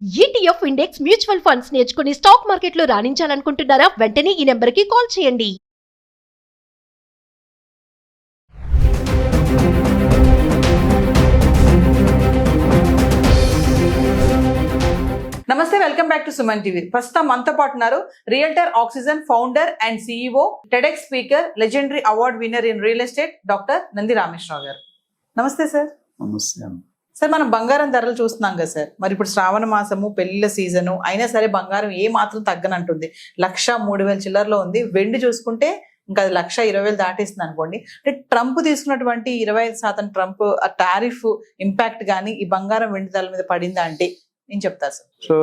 ETF index mutual funds నేర్చుకుని stock మార్కెట్లో రాణించాలనుకుంటున్నారా? వెంటనే ఈ నెంబర్కి కాల్ చేయండి. నమస్తే, welcome back to Suman TV. ప్రస్తుతం మనతో పాటు ఉన్నారు realtor oxygen founder and CEO, TEDx speaker, legendary award winner in real estate doctor Nandi Rameshwar Rao గారు. నమస్తే సార్. నమస్తే. సార్, మనం బంగారం ధరలు చూస్తున్నాం కదా సార్. మరి ఇప్పుడు శ్రావణ మాసము, పెళ్లిళ్ళ సీజను అయినా సరే బంగారం ఏ మాత్రం తగ్గనంటుంది. 1,03,000 చిల్లరలో ఉంది. వెండి చూసుకుంటే ఇంకా అది 1,20,000 దాటేస్తుంది అనుకోండి. అంటే ట్రంప్ తీసుకున్నటువంటి 25% ట్రంప్ ఆ టారిఫ్ ఇంపాక్ట్ కానీ ఈ బంగారం వెండి ధరల మీద పడిందా అంటే నేను చెప్తా సార్. సో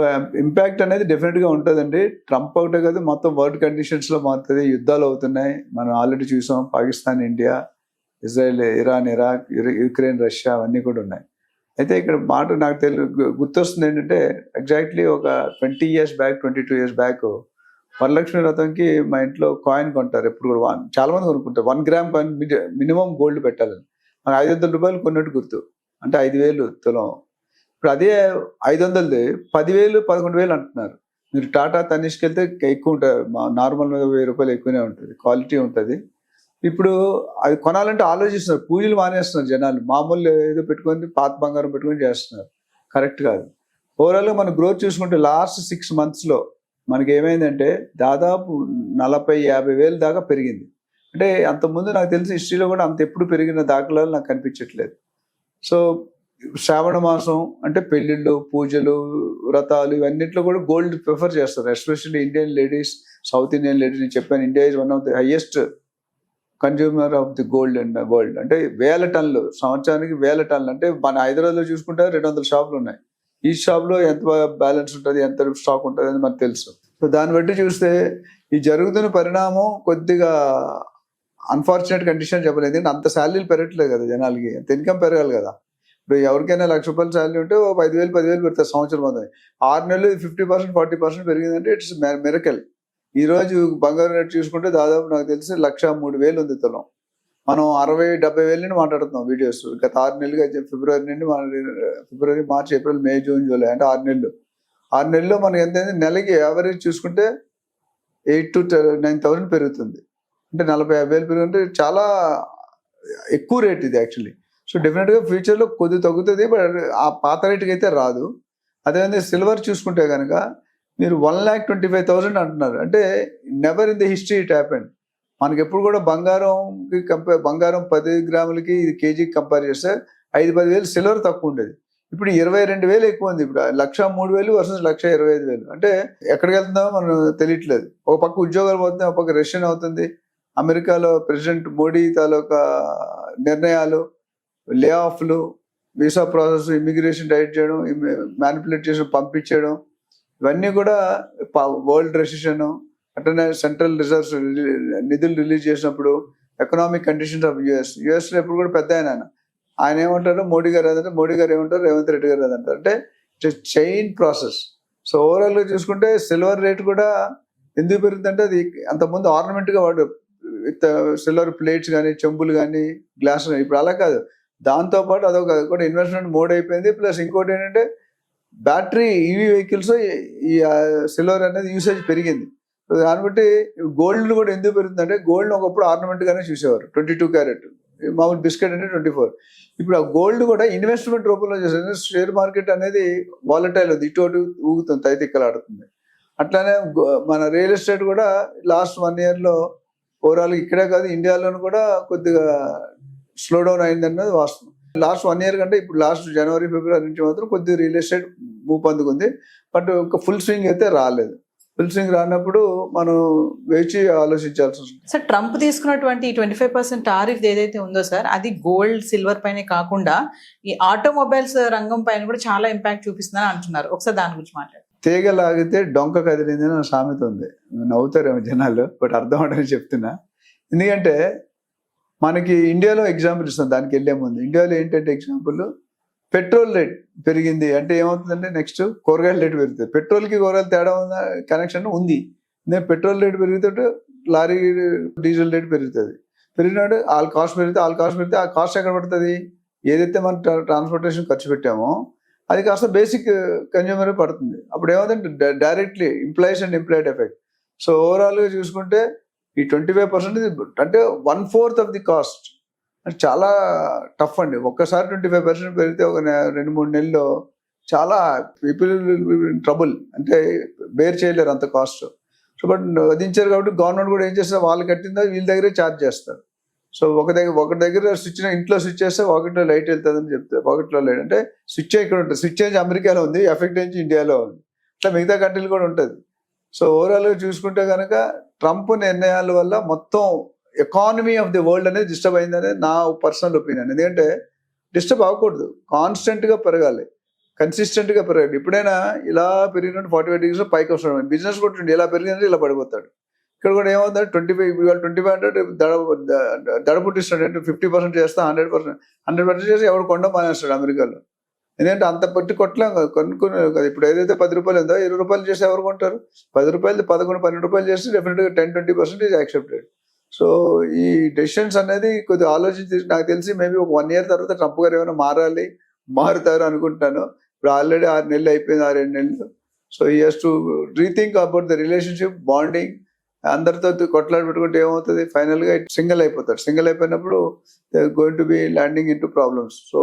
ఇంపాక్ట్ అనేది డెఫినెట్ గా ఉంటుందండి. ట్రంప్ ఒకటే కాదు, మొత్తం వరల్డ్ కండిషన్స్ లో మారుతుంది. యుద్ధాలు అవుతున్నాయి, మనం ఆల్రెడీ చూసాం. Pakistan, India, Israel, Iran, Iraq, Ukraine, Russia అవన్నీ కూడా ఉన్నాయి. అయితే ఇక్కడ మాట నాకు గుర్తొస్తుంది ఏంటంటే, ఎగ్జాక్ట్లీ ఒక 20 years back, 22 years back Varalakshmi వ్రతంకి మా ఇంట్లో కాయిన్ కొంటారు. ఎప్పుడు కూడా చాలా మంది కొనుక్కుంటారు. 1 gram కాయిన్ మినిమం గోల్డ్ పెట్టాలని. నాకు 500 రూపాయలు కొన్నట్టు గుర్తు. అంటే 5,000 తులం. ఇప్పుడు అదే 500ది 10,000, 11,000 అంటున్నారు. మీరు టాటా తనిష్కి వెళ్తే ఎక్కువ ఉంటుంది. నార్మల్ మీద 1,000 రూపాయలు ఎక్కువనే ఉంటుంది, క్వాలిటీ ఉంటుంది. ఇప్పుడు అది కొనాలంటే ఆలోచిస్తున్నారు. పూజలు మానేస్తున్నారు జనాలు. మామూలు ఏదో పెట్టుకొని పాత బంగారం పెట్టుకొని చేస్తున్నారు. కరెక్ట్ కాదు. ఓవరాల్గా మన గ్రోత్ చూసుకుంటే లాస్ట్ 6 monthsలో మనకి ఏమైందంటే దాదాపు 40,000-50,000 దాకా పెరిగింది. అంటే అంతకుముందు నాకు తెలిసి హిస్టరీలో కూడా అంత ఎప్పుడు పెరిగిన దాఖలాలు నాకు కనిపించట్లేదు. సో శ్రావణ మాసం అంటే పెళ్ళిళ్ళు, పూజలు, వ్రతాలు ఇవన్నిట్లో కూడా గోల్డ్ ప్రిఫర్ చేస్తారు. Especially Indian ladies, south Indian ladies. నేను చెప్పాను, India is one of the highest consumer of the gold in the world. అంటే 1,000 టన్నులు, సంవత్సరానికి 1,000 టన్నులు. అంటే మన హైదరాబాద్లో చూసుకుంటే 200 షాపులు ఉన్నాయి. ఈ షాప్లో ఎంత బ్యాలెన్స్ ఉంటుంది, ఎంత స్టాక్ ఉంటుంది అని మనకు తెలుసు. సో దాన్ని బట్టి చూస్తే ఈ జరుగుతున్న పరిణామం కొద్దిగా అన్ఫార్చునేట్ కండిషన్ చెప్పలేదు. ఎందుకంటే అంత శాలరీలు పెరగట్లేదు కదా జనాలకి, అంత ఇన్కమ్ పెరగాలి కదా. ఇప్పుడు ఎవరికైనా 1,00,000 రూపాయలు శాలరీ ఉంటే 5,000, 10,000 పెడతారు సంవత్సరం మొత్తం. 6 నెలలు 50%, 40% పెరిగిందంటే ఇట్స్ మిరకల్. ఈరోజు బంగారు రేట్ చూసుకుంటే దాదాపు నాకు తెలిసి 1,03,000 ఉంది తులం. మనం 60,000-70,000 మాట్లాడుతున్నాం వీడియోస్. గత 6 నెలలుగా ఫిబ్రవరి నుండి ఫిబ్రవరి, మార్చ్, ఏప్రిల్, మే, జూన్, జూలై అంటే 6 నెలలు. 6 నెలల్లో మనకి ఎంత నెలకి యావరేజ్ చూసుకుంటే 8,000 to 9,000 పెరుగుతుంది. అంటే 40,000-50,000 పెరుగుతుంటే చాలా ఎక్కువ రేట్ ఇది యాక్చువల్లీ. సో డెఫినెట్గా ఫ్యూచర్లో కొద్ది తగ్గుతుంది, బట్ ఆ పాత రేటుకి అయితే రాదు. అదేవిధంగా సిల్వర్ చూసుకుంటే కనుక మీరు 1,25,000 అంటున్నారు. అంటే never in the history it happened. మనకి ఎప్పుడు కూడా బంగారం 10 గ్రాములకి కేజీకి కంపేర్ చేస్తే 5-10,000 సిల్వర్ తక్కువ ఉండేది. ఇప్పుడు 22,000 ఎక్కువ ఉంది. ఇప్పుడు 1,03,000 వర్సెస్ 1,25,000. అంటే ఎక్కడికి వెళ్తుందో మనం తెలియట్లేదు. ఒక పక్క ఉద్యోగాలు పోతుంది, ఒక పక్క రష్యన్ అవుతుంది. అమెరికాలో ప్రెసిడెంట్ మోడీ తాలూకా నిర్ణయాలు, లే ఆఫ్లు, వీసా ప్రాసెస్, ఇమిగ్రేషన్ టైట్ చేయడం, మ్యానిపులేట్ చేసి పంపించడం, ఇవన్నీ కూడా వరల్డ్ రెసిషన్, అట్లనే సెంట్రల్ రిజర్వ్స్ నిధులు రిలీజ్ చేసినప్పుడు ఎకనామిక్ కండిషన్స్ ఆఫ్ యుఎస్లో ఎప్పుడు కూడా పెద్ద ఆయన ఏమంటారు, మోడీ గారు అదంటే, మోడీ గారు ఏమంటారు, రేవంత్ రెడ్డి గారు అదంటారు. అంటే ఇట్స్ చైన్ ప్రాసెస్. సో ఓవరాల్గా చూసుకుంటే సిల్వర్ రేట్ కూడా ఎందుకు పెరుగుతుందంటే, అది అంతకుముందు ఆర్నమెంట్గా వాడు విత్ సిల్వర్ ప్లేట్స్ కానీ, చెంబులు కానీ, గ్లాసులు. ఇప్పుడు అలా కాదు. దాంతోపాటు అదొక కూడా ఇన్వెస్ట్మెంట్ మోడ్ అయిపోయింది. ప్లస్ ఇంకోటి ఏంటంటే బ్యాటరీ, ఈవీ వెహికల్స్ ఈ సిల్వర్ అనేది యూసేజ్ పెరిగింది. దాన్ని బట్టి గోల్డ్ కూడా ఎందుకు పెరుగుతుందంటే, గోల్డ్ ఒకప్పుడు ఆర్నమెంట్ గానే చూసేవారు. 22 క్యారెట్ మామూలు బిస్కెట్ అంటే 24. ఇప్పుడు ఆ గోల్డ్ కూడా ఇన్వెస్ట్మెంట్ రూపంలో చేసేది. షేర్ మార్కెట్ అనేది వాలటైల్ ఉంది, ఇటు అటు ఊగుతుంది, తైతిక్కలాడుతుంది. అట్లానే మన రియల్ ఎస్టేట్ కూడా లాస్ట్ 1 yearలో ఓవరాల్ ఇక్కడే కాదు ఇండియాలోనూ కూడా కొద్దిగా స్లో డౌన్ అయిందన్నది వాస్తవం. లాస్ట్ 1 year కంటే ఇప్పుడు లాస్ట్ జనవరి, ఫిబ్రవరి నుంచి మాత్రం కొద్దిగా రియల్ ఎస్టేట్ ఊపందుకుంది. బట్ ఒక ఫుల్ స్వింగ్ అయితే రాలేదు. ఫుల్ స్వింగ్ రానప్పుడు మనం వేచి ఆలోచించాల్సి వస్తుంది. సార్, ట్రంప్ తీసుకున్నటువంటి 25% టారిఫ్ ఏదైతే ఉందో సార్, అది గోల్డ్, సిల్వర్ పైనే కాకుండా ఈ ఆటోమొబైల్స్ రంగం పైన కూడా చాలా ఇంపాక్ట్ చూపిస్తుందని అంటున్నారు. ఒకసారి దాని గురించి మాట్లాడు. తీగ లాగితే డొంక కదిలిందని ఒక సామెత ఉంది. నవ్వుతారేమో జనాలు, బట్ అర్థం అవడానికి చెప్తున్నా. ఎందుకంటే మనకి ఇండియాలో ఎగ్జాంపుల్ ఇస్తాం దానికి వెళ్ళే ముందు. ఇండియాలో ఏంటంటే ఎగ్జాంపుల్, పెట్రోల్ రేట్ పెరిగింది అంటే ఏమవుతుందంటే నెక్స్ట్ కూరగాయల రేటు పెరుగుతుంది. పెట్రోల్కి కూరగాయలు తేడా ఉన్న కనెక్షన్ ఉంది. నేను పెట్రోల్ రేటు పెరుగుతుంటే లారీ డీజిల్ రేటు పెరుగుతుంది. పెరిగినాడు ఆల్ కాస్ట్ పెరిగితే ఆ కాస్ట్ ఎక్కడ పడుతుంది? ఏదైతే మనం ట్రాన్స్పోర్టేషన్ ఖర్చు పెట్టామో అది కాస్త బేసిక్ కన్జ్యూమర్ పడుతుంది. అప్పుడు ఏమవుతుందంటే directly employees and employed effect. So ఓవరాల్గా చూసుకుంటే ఈ 25% అంటే 1/4 ఆఫ్ ది కాస్ట్. అంటే చాలా టఫ్ అండి. ఒక్కసారి 25% పెరిగితే ఒక 2-3 నెలల్లో చాలా పీపుల్ ట్రబుల్, అంటే బేర్ చేయలేరు అంత కాస్ట్. సో బట్ వదించారు కాబట్టి గవర్నమెంట్ కూడా ఏం చేస్తారు, వాళ్ళు కట్టిందా వీళ్ళ దగ్గరే ఛార్జ్ చేస్తారు. సో ఒక దగ్గర స్విచ్, ఇంట్లో స్విచ్ చేస్తే ఒకటిలో లైట్ వెళ్తుందని చెప్తే ఒకటిలో లైట్ అంటే స్విచ్ ఇక్కడ ఉంటుంది. స్విచ్ చేంజ్ అమెరికాలో ఉంది, ఎఫెక్ట్ చేంజ్ ఇండియాలో ఉంది, ఇట్లా మిగతా కంట్రీలు కూడా ఉంటుంది. సో ఓవరాల్గా చూసుకుంటే కనుక ట్రంప్ నిర్ణయాల వల్ల మొత్తం ఎకానమీ ఆఫ్ ది వరల్డ్ అనేది డిస్టర్బ్ అయిందనేది నా పర్సనల్ ఒపీనియన్. ఎందుకంటే డిస్టర్బ్ అవ్వకూడదు, కాన్స్టెంట్గా పెరగాలి, కన్సిస్టెంట్గా పెరగాలి. ఎప్పుడైనా ఇలా పెరిగినట్టు 45 degrees పైకి వస్తాడు, బిజినెస్ కూడా ఇలా పెరిగిందంటే ఇలా పడిపోతాడు. ఇక్కడ కూడా ఏమవుతుంది, 2500 దడ పుట్టిస్తాడు. అంటే 50% చేస్తా 100% చేసి ఎవరు కొండ మానేస్తాడు అమెరికాలో. ఎందుకంటే అంత పట్టి కొట్టలేం కదా, కొనుక్కునే కదా. ఇప్పుడు ఏదైతే 10 రూపాయలు ఉందో 20 రూపాయలు చేసి ఎవరు కొంటారు? 10 రూపాయలు 11-12 రూపాయలు చేస్తే డెఫినెట్గా 10-20% ఈజ్ యాక్సెప్టెడ్. సో ఈ డెసిషన్స్ అనేది కొద్దిగా ఆలోచించి, నాకు తెలిసి మేబీ ఒక 1 year తర్వాత ట్రంప్ గారు ఏమైనా మారుతారు అనుకుంటాను. ఇప్పుడు ఆల్రెడీ 6 నెలలు అయిపోయింది, 6-7 నెలలు. So he has to rethink about the relationship, bonding. అందరితో కొట్లాడి పెట్టుకుంటే ఏమవుతుంది, ఫైనల్గా సింగిల్ అయిపోతారు. సింగిల్ అయిపోయినప్పుడు they are going to be landing in to problems. So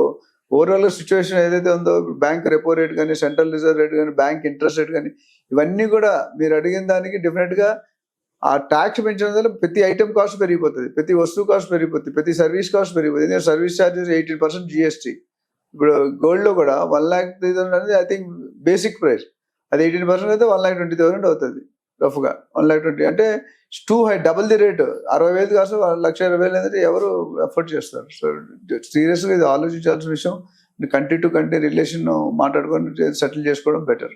overall situation ఏదైతే ఉందో, బ్యాంక్ రెపో రేట్ కానీ, సెంట్రల్ రిజర్వ్ రేట్ కానీ, బ్యాంక్ ఇంట్రెస్ట్ రేట్ కానీ, ఇవన్నీ కూడా మీరు అడిగిన దానికి డెఫినెట్గా ఆ ట్యాక్స్ పెంచడం వల్ల ప్రతి ఐటమ్ కాస్ట్ పెరిగిపోతుంది, ప్రతి వస్తువు కాస్ట్ పెరిగిపోతుంది, ప్రతి సర్వీస్ కాస్ట్ పెరిగిపోతుంది. ఎందుకంటే సర్వీస్ ఛార్జెస్ 18% GST. ఇప్పుడు గోల్డ్లో కూడా 1,30,000 అనేది ఐ థింక్ బేసిక్ ప్రైస్, అది 18% అయితే 1,20,000 అవుతుంది రఫ్గా. 1,20,000 అంటే two high, double the rate. 60,000 cost 1,20,000 అంటే ఎవరు ఎఫర్ట్ చేస్తారు? సో సీరియస్గా ఇది ఆలోచించాల్సిన విషయం. కంట్రీ టు కంట్రీ రిలేషన్ మాట్లాడుకొని సెటిల్ చేసుకోవడం బెటర్.